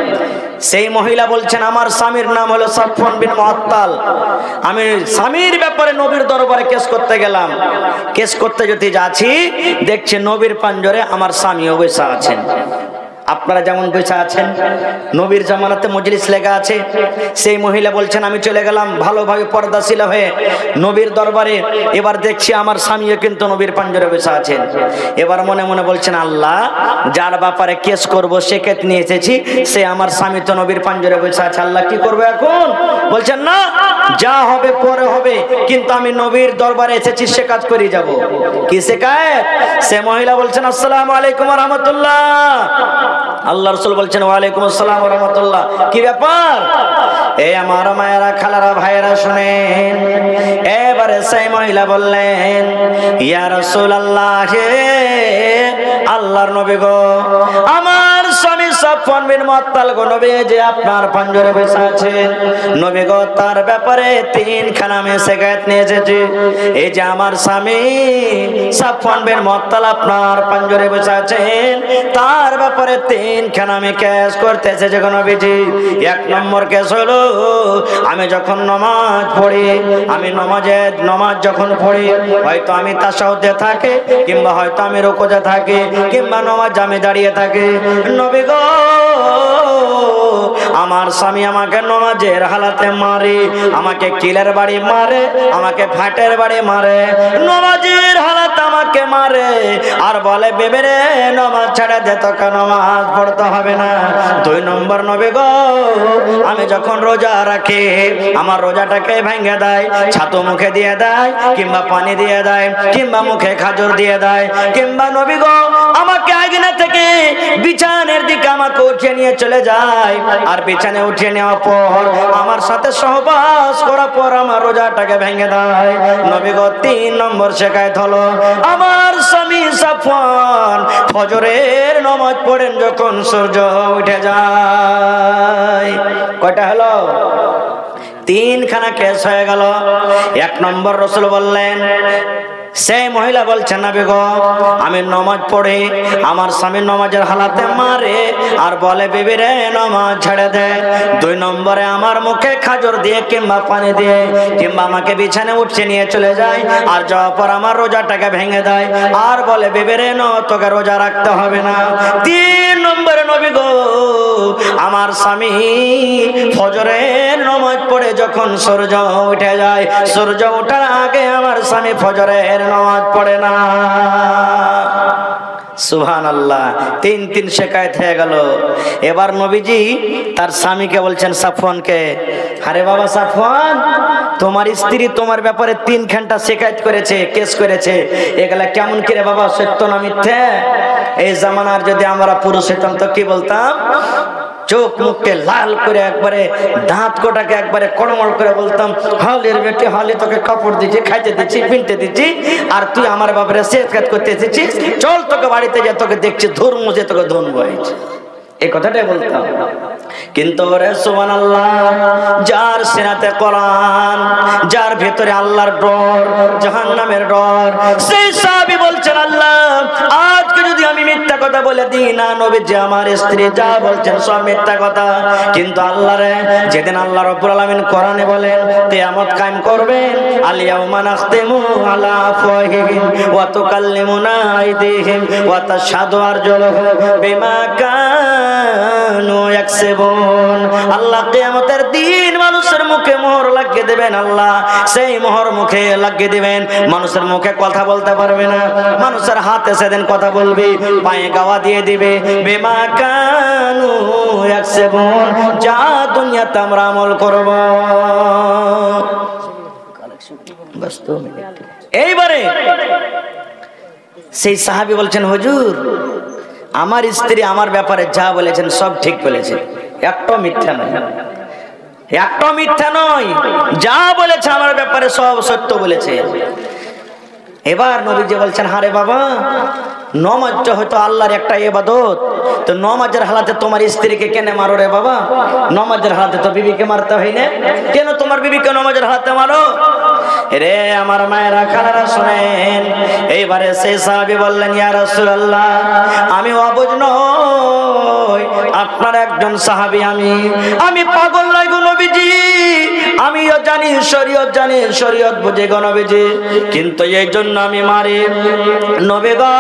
সেই মহিলা বলছেন, আমার স্বামীর নাম হলো সাফওয়ান বিন মুআত্তাল, আমি স্বামীর ব্যাপারে নবীর দরবারে কেস করতে গেলাম। কেস করতে যদি যাচ্ছি, দেখছি নবীর পাঞ্জরে আমার স্বামীও বসে আছেন। আপনারা যেমন বসে আছেন, নবীর জামানাতে মজলিস লেগা আছে। সেই মহিলা বলছেন, আমি চলে গেলাম ভালোভাবে পর্দাশীল হয়ে নবীর দরবারে। এবার দেখছি আমার স্বামীও কিন্তু নবীর পাঞ্জরে বসে আছেন। এবার মনে মনে বলছেন, আল্লাহ, যার ব্যাপারে কেস করব সে কেস নিয়ে এসেছি, সে আমার স্বামী তো নবীর পাঞ্জরে বসে আছে, আল্লাহ কি করবো এখন? বলছেন, না, যা হবে পরে হবে, কিন্তু আমি নবীর দরবারে এসেছি, সে কাজ করে যাব। কি শেখায়? সে মহিলা বলছেন, আসসালামু আলাইকুম ওয়া রাহমাতুল্লাহ। আল্লাহ রাসূল বলছেন, ওয়া আলাইকুম আসসালাম ওয়া রাহমাতুল্লাহ। কি ব্যাপার? এই আমার মায়েরা খালারা ভাইয়েরা শুনেন। এবারে সেই মহিলা বললেন, ইয়া রাসূলুল্লাহ, আল্লাহর নবী গো, আমার স্বামী সাফওয়ান বিন মুআত্তাল গো, নবী যে আপনার পাঞ্জরে বসে আছেন, নবী গো, তার ব্যাপারে তিনখানা আমি শিকায়েত নিয়ে এসেছি। এই যে আমার স্বামী সাফওয়ান বিন মুআত্তাল আপনার পাঞ্জরে বসে আছেন, তার ব্যাপারে তিনখানা আমি কেস করতে এসেছি গো নবীজি। এক নম্বর কেস হলো, আমি যখন নামাজ পড়ি, আমি নামাজ যখন পড়ি, হয়তো আমি তাশাহুদে থাকি, কিংবা হয়তো আমি রুকুতে থাকি, কিংবা নামাজ আমি দাঁড়িয়ে থাকি, নবী গো, আমার স্বামী আমাকে নামাজের হালাতে মারে, আমাকে কিলের বাড়ি মারে, আমাকে ফাটের বাড়ি মারে, নামাজের হালাতে আমাকে মারে, আর বলে, বেবে রে, নামাজ ছেড়ে দে, তোকে নামাজ পড়তে হবে না। দুই নম্বর, নবী গো, আমি যখন রোজা রাখি, আমার রোজাটাকে ভেঙে দেয়, ছাতু মুখে দিয়ে দেয়, কিংবা পানি দিয়ে দেয়, কিংবা মুখে খাজুর দিয়ে দেয়, কিংবা নবী গো, আমাকে আগুনে থেকে বিছানের দিকে আমাকে উঠিয়ে নিয়ে চলে যায়, আর বিছানে উঠিয়ে নেওয়ার পর আমার সাথে সহবাস করার পর আমার রোজাটাকে ভেঙে দেয়। নবী গো, তিন নম্বর শিকায়ত হলো, আমার স্বামী সাফওয়ান ফজরের নামাজ পড়েন যখন সূর্য উঠে যায়। কয়টা হলো? তিনখানা কেস হয়ে গেল। এক নম্বর রাসূল বললেন, সেই মহিলা বলছেন, নবী গো, আমি নামাজ পড়ি, আমার স্বামী নামাজের হালাতে মারে, আর বলে, বিবি রে, নামাজ ছেড়ে দে। দুই নম্বরে আমার মুখে খাজর দিয়ে কিংবা পানি দিয়ে, কিংবা আমাকে বিছানে উঠিয়ে নিয়ে চলে যায়, আর যাওয়ার পর আমার রোজাটাকে ভেঙে দেয়, আর বলে, বিবি রে, তোকে রোজা রাখতে হবে না। তিন নম্বরে, নবী গো, আমার স্বামী ফজরের নামাজ পড়ে যখন সূর্য উঠে যায়, সূর্য ওঠার আগে আমার স্বামী ফজরের নামাজ পড়ে না। সুবহানাল্লাহ, তিন শিকায়ত হয়ে গেল। এবার নবীজি তার স্বামীকে বলছেন, সাফওয়ানকে, আরে বাবা সাফওয়ান, তোমার স্ত্রী তোমার ব্যাপারে 3 ঘন্টা শিকায়ত করেছে, কেস করেছে, এগুলা কেমন করে বাবা, সত্য না মিথ্যে? এই জামানার যদি আমরা পুরুষ হইতাম তো কি বলতাম? চোখ মুখকে লাল করে একবারে দাঁত কোটাকে একবারে কড়মড় করে বলতাম, হলের বেটি হলে তোকে কাপড় দিচ্ছি, খাইতে দিচ্ছি, পিনতে দিচ্ছি, আর তুই আমার বাবারে সেট করতে এসেছিস, চল তোকে বাড়িতে যা, তোকে দেখছি ধুর মুজে তোকে ধন বয়েছে, এই কথাটাই বলতাম। কিন্তু রে সুবহানাল্লাহ, যার সিনাতে কোরআন, যার ভিতরে আল্লাহর ডর, জাহান্নামের ডর, সেই সাহাবী বলছেন, আল্লাহ আজকে যদি আমি মিথ্যা কথা বলে দিই না, নবীজি আমার স্ত্রী যা বলছেন সব মিথ্যা কথা, কিন্তু আল্লাহ রে, যেদিন আল্লাহ রাব্বুল আলামিন কোরআনে বলেন কিয়ামত কায়েম করবেন, আল ইয়াউমা নাখতিমু আলা আফওয়াহিহিম ওয়া তুকাল্লিমুনা আইদিহিম ওয়া তাশহাদু আরজুলুহুম বিমা কানু ইয়াকসিবুন। আল্লাহ কিয়ামতের দিন মানুষের মুখে মোহর লাগিয়ে দেবেন, আল্লাহ সেই মোহর মুখে লাগিয়ে দিবেন, মানুষের মুখে কথা বলতে পারবে না, মানুষের হাতে সেদিন কথা বলবে, পায়ে গাওয়া দিয়ে দিবে, বিমা কানু ইয়াকসিবুন, যা দুনিয়াতে আমরা আমল করব। এইবারে সেই সাহাবী বলছেন, হুজুর আমার স্ত্রী আমার ব্যাপারে যা বলেছেন সব ঠিক বলেছে, একটা মিথ্যা নয়, একটা মিথ্যা নয়, যা বলেছে আমার ব্যাপারে সব সত্য বলেছে। এবার নবীজি বলছেন, হারে বাবা, নামাজ হয়তো আল্লাহর একটা ইবাদত, তো নামাজের হালাতে তোমার স্ত্রীকে কেন মারো রে বাবা? নামাজের হালাতে তো বিবিকে মারতে হয় না, কেন তোমার বিবিকে নামাজের হালাতে মারো? রে আমার মায়েরা খালারা শুনেন, এইবারে সেই সাহাবী বললেন, ইয়া রাসূলুল্লাহ আমি অবুঝ নই, আপনার একজন সাহাবী, আমি পাগল নই গো নবীজি, আমিও জানি শরীয়ত বুঝে গো নবীজি, কিন্তু এই জন্য আমি মারি নবী গো,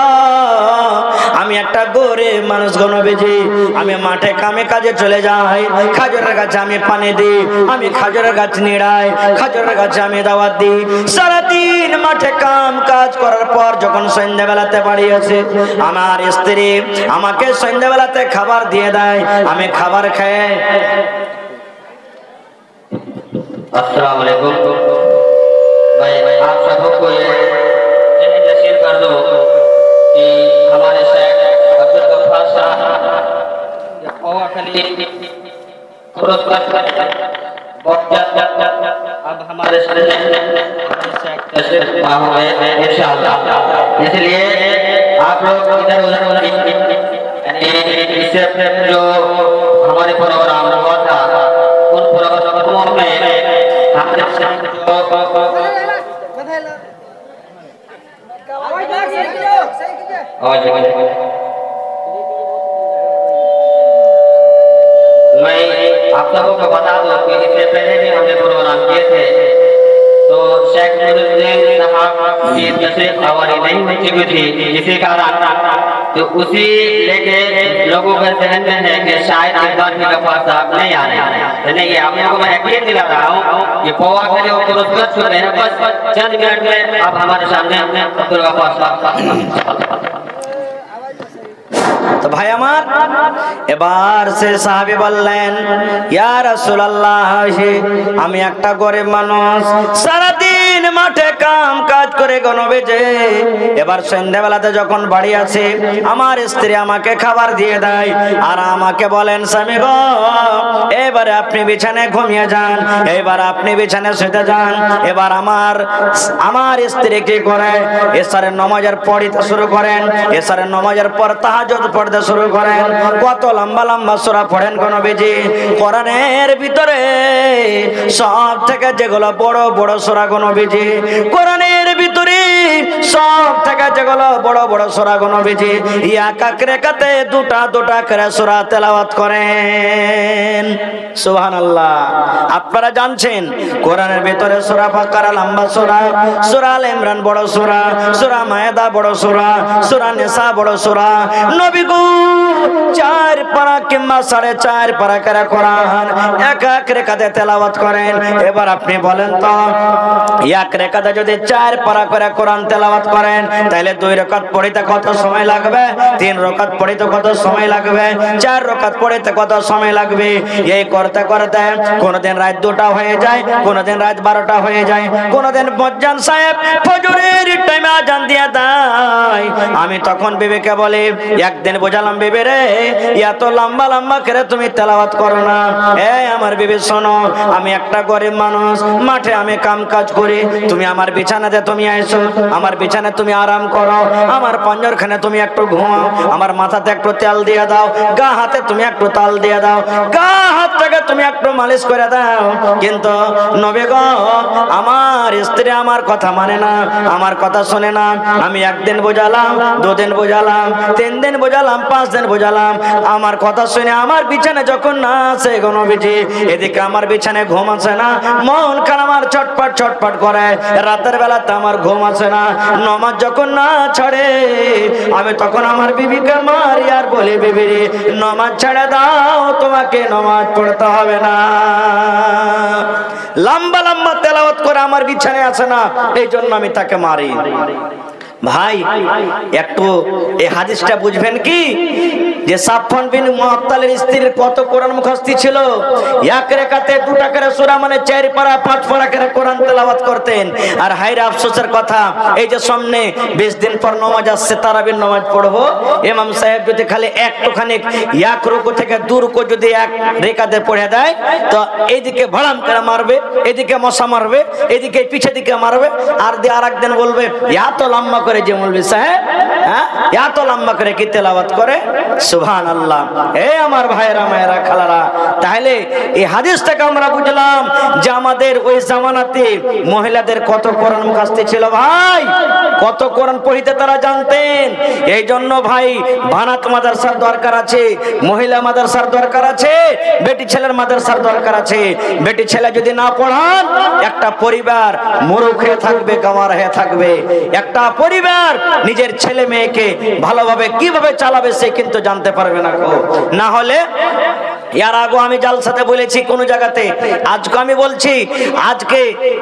আমি একটা গরিব মানুষ গো নবীজি, আমি মাঠে কামে কাজে চলে যাই, খাজুরের গাছে আমি পানি দিই, আমি খাজুরের গাছ নিড়াই, খাজুরের গাছে আমি দাওয়াত দিই, সারাদিন মাঠে কাম কাজ করার পর যখন সন্ধ্যাবেলাতে বাড়ি আসে, আমার স্ত্রী আমাকে সন্ধ্যাবেলাতে খাবার দিয়ে দেয়, আমি খাবার খাই। अस्सलाम वालेकुम भाई, आप सबको ये नसीहत कर दो कि हमारे शेख अब्दुल गफ्फार साहब अब हमारे इंशाअल्लाह, इसलिए आप लोग इधर उधर इससे जो हमारे प्रोग्राम हुआ था उन प्रोग्रामों में मैं आप सबों को बता दूं कि इससे पहले भी हमने प्रोग्राम किए थे, तो शेख मुजुद्दीन साहब की तशरीफ आवारी नहीं हुई थी, इसी कारण तो उसी लेके लोगों के जहन में है कि शायद इस बार भी गफ्फार साहब नहीं आ रहे हैं। नहीं, आप लोगों को मैं यकीन दिला रहा हूँ कि पोवा के लिए वो पुरस्कार छूट रहे हैं, बस चंद मिनट में आप हमारे सामने अब्दुल गफ्फार साहब। তো ভাই আমার, এবার সে সাহাবী বললেন, ইয়া রাসূলুল্লাহ আমি একটা গরিব মানুষ, সারাদিন মাঠে কাম কাজ করে গো নবীজি, এবার সন্ধ্যাবেলাতে যখন বাড়ি আসে আমার স্ত্রী আমাকে খাবার দিয়ে দেয়, আর আমাকে বলেন, স্বামী গো এবারে আপনি বিছানায় ঘুমিয়ে যান, এবার আপনি বিছানায় শুতে যান। এবার আমার স্ত্রী কি করে, এশারের নামাজের পড়তে শুরু করেন, এশারের নামাজের পর তাহাজ্জুদ পড়তে শুরু করেন, কত লম্বা লম্বা সূরা পড়েন গো নবীজি, কোরআনের ভিতরে সব থেকে যেগুলো বড় বড় সূরা গো নবীজি, কোরআনের ভিতরে সব থেকে যেগুলো বড় বড় সূরা গো নবীজি, এক এক রাকাতে দুটা দুটা করে সূরা তেলাওয়াত করেন। সুবহানাল্লাহ। আপনারা জানছেন কোরআনের ভিতরে সূরা বাকারা লম্বা সূরা, সূরা আল ইমরান বড় সূরা, সূরা মায়েদা বড় সূরা, সূরা নিসা বড় সূরা। নবী গো 4 পারা কিংবা 4.5 পারা করে কোরআন এক এক রাকাতে তেলাওয়াত করেন। এবার আপনি বলেন তো, এক রাকাতে যদি 4 পারা করে কোরআন কোরআন তেলাওয়াত করেন, তাহলে 2 রাকাত পড়িতে কত সময় লাগবে, 3 রাকাত পড়িতে কত সময় লাগবে, 4 রাকাত পড়িতে কত সময় লাগবে। এই করতে করতে কোনদিন রাত 2টা হয়ে যায়, কোনদিন রাত 12টা হয়ে যায়, কোনদিন মজ্জান সাহেব ফজরের টাইমে আজান দিয়ে দেয়। আমি তখন বিবেকে বলি, একদিন বোঝালাম বিবে রে, এত লম্বা লম্বা করে তুমি তেলাওয়াত করো না। এই আমার বিবে শোনো, আমি একটা গরিব মানুষ, মাঠে আমি কাম কাজ করি, তুমি আমার বিছানাতে তুমি আইসো, আমার বিছানায় তুমি আরাম করো, আমার পঞ্জরখানে তুমি একটু ঘুমাও, আমার মাথাতে একটু তেল দিয়ে দাও, গা হাতে তুমি একটু তাল দিয়ে দাও, গা হাতটাকে তুমি একটু মালিশ করে দাও। কিন্তু নবী গো, আমার স্ত্রী আমার কথা মানে না, আমার কথা শুনে না। আমি একদিন বোঝালাম, 2 দিন বোঝালাম, 3 দিন বোঝালাম, 5 দিন বোঝালাম, আমার কথা শুনে আমার বিছানায় যখন না আসে গো নবীজি, এদিকে আমার বিছানায় ঘুম আসে না, মন খান আমার ছটপট ছটপট করে, রাতের বেলাতে আমার ঘুম আসে না, নামাজ যখন না ছাড়ে আমি তখন আমার বিবিকে মারি আর বলি, বিবি রে নামাজ ছেড়ে দাও, তোমাকে নামাজ পড়তে হবে না। লম্বা লম্বা তেলাওয়াত করে আমার বিছানায় আসে না, এই জন্য আমি তাকে মারি। ভাই একটু এই হাদিসটা বুঝবেন কি, যে সাফওয়ান বিন মুআত্তালের স্ত্রীর কত কোরআন মুখস্থি ছিল, এক রাকাতে 2টা করে সূরা মানে 4 পারা 5 পারা করে কোরআন তেলাওয়াত করতেন। আর হায়রে আফসোসের কথা, এই যে সামনে 20 দিন পর নামাজ আসছে, তারাবির নামাজ পড়বো, ইমাম সাহেব যদি খালি একটুখানি এক রুকু থেকে 2 রুকু যদি এক রেখাতে পড়ে দেয়, তো এইদিকে ভাড়াম করে মারবে, এদিকে মশা মারবে, এদিকে পিছে দিকে মারবে, আর দিয়ে আরেকদিন বলবে এত লম্বা করে যে মৌলভী সাহেব, হ্যাঁ এত লম্বা করে কি তেলাওয়াত করে। সুবহানাল্লাহ। এই আমার ভাইরা মায়েরা খালারা, তাহলে এই হাদিস থেকে আমরা বুঝলাম যে আমাদের ওই জামানাতে মহিলাদের কত কোরআন মুখস্থি ছিল, ভাই কত কোরআন পড়িতে তারা জানতেন। এই জন্য ভাই বানাত মাদ্রাসার দরকার আছে, মহিলা মাদ্রাসার দরকার আছে, বেটি ছেলের মাদ্রাসার দরকার আছে। বেটি ছেলে যদি না পড়ান, একটা পরিবার মুরুখ হয়ে থাকবে, গামার হয়ে থাকবে। একটা পরিবার নিজের ছেলে মেয়েকে ভালোভাবে কিভাবে চালাবে সে কিন্তু জানতে পারবে না। না হলে এর আগে আমি জালসাতে বলেছি কোন জায়গাতে, আজকে আমি বলছি, আজকে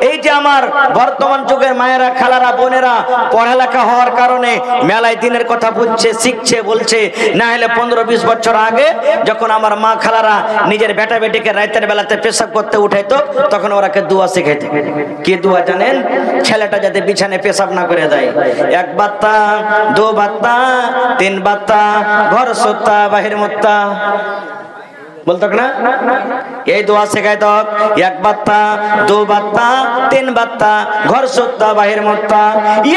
এই যে আমার বর্তমান যুগের মায়েরা খালারা বোনেরা পড়ালেখা হওয়ার কারণে মেলায় দিনের কথা বুঝছে, শিখছে, বলছে। না হলে 15-20 বছর আগে যখন আমার মা খালারা নিজের বেটা বেটিকে রাতের বেলাতে পেশাব করতে উঠাইতো, তখন ওরাকে দোয়া শিখাইতো। কি দোয়া জানেন? ছেলেটা যাতে বিছানায় পেশাব না করে দেয়। 1 বাত্তা, 2 বাত্তা, 3 বাত্তা, ঘর সত্তা বাহির মুত্তা বলতো না, এই দোয়া শেখায় তো। 1 বাত্তা, 2 বাত্তা, 3 বাত্তা, ঘর সত্তা বাহির মুত্তা।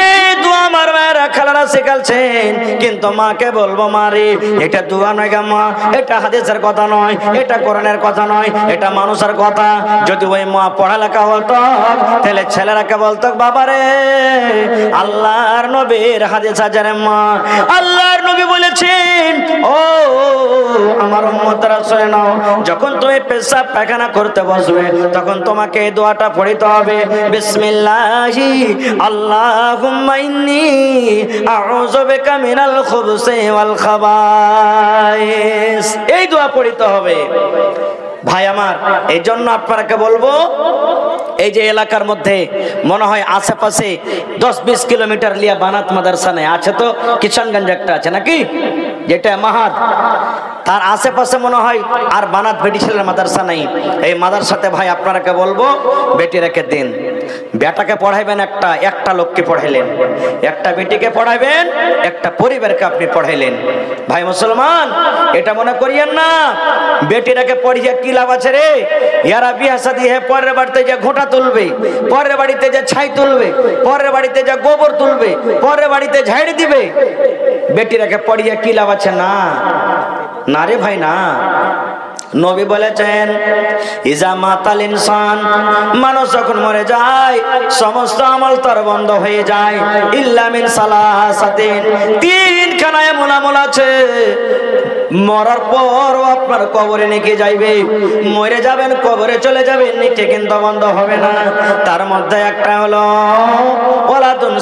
এই দোয়া আমার মায়েরা খালারা শেখালছেন। কিন্তু মাকে বলবো, মারে এটা দোয়া নয় গা মা, এটা হাদিসের কথা নয়, এটা কোরআনের কথা নয়, এটা মানুষের কথা। যদি ওই মা পড়ালেখা হতো, তাহলে ছেলেরাকে বলতো, বাবারে আল্লাহর নবীর হাদিস আছে রে মা, আল্লাহর নবী বলেছেন, ও আমার উম্মতরা শুনে নাও, যখন তুমি পেশাব পায়খানা করতে বসবে, তখন তোমাকে এই দোয়াটা পড়তে হবে, বিসমিল্লাহি আল্লাহুম্মা ইন্নী আউযু বিকা মিনাল খুবুসি ওয়াল খাবাইস। এই দোয়া পড়তে হবে ভাই আমার। এই জন্য আপনাকে বলবো, এই যে এলাকার মধ্যে মনে হয় আশেপাশে 10-20 কিলোমিটার লিয়া বানাত মাদ্রাসা নেই, আছে তো কিষানগঞ্জ একটা আছে নাকি, যেটা মাহাদ, তার আশেপাশে মনে হয় আর বানাত বেটি ছেলের মাদ্রাসা নেই। এই মাদ্রাসাতে ভাই আপনাকে বলবো, বেটি রেখে দিন। বেটাকে পড়াইবেন, একটা লোককে পড়াইলেন, একটা বেটিকে পড়াইবেন, একটা পরিবারকে আপনি পড়াইলেন। ভাই মুসলমান, এটা মনে করিয়েন না বেটিরাকে পড়িয়ে কি লাভ আছে রে। ইয়ারা বিয়া শাদী হে পরের বাড়িতে যে ঘোঁটা তুলবে, পরের বাড়িতে যে ছাই তুলবে, পরের বাড়িতে যে গোবর তুলবে, পরের বাড়িতে ঝাড়ি দিবে। বেটিরাকে পড়িয়ে কি লাভ আছে? না না রে ভাই, না। নবী বলেছেন, ইজা মাতাল ইনসান, মানুষ যখন মরে যায় সমস্ত আমল তার বন্ধ হয়ে যায়, ইল্লা মিন সালাসাতিন, 3খানা এমন আমল আছে মরার পর আপনার কবরে নিয়ে যাইবে। মরে যাবেন, কবরে চলে যাবেন, নিচে কিন্তু বন্ধ হবে না। তার মধ্যে একটা হলো ওয়ালাদুন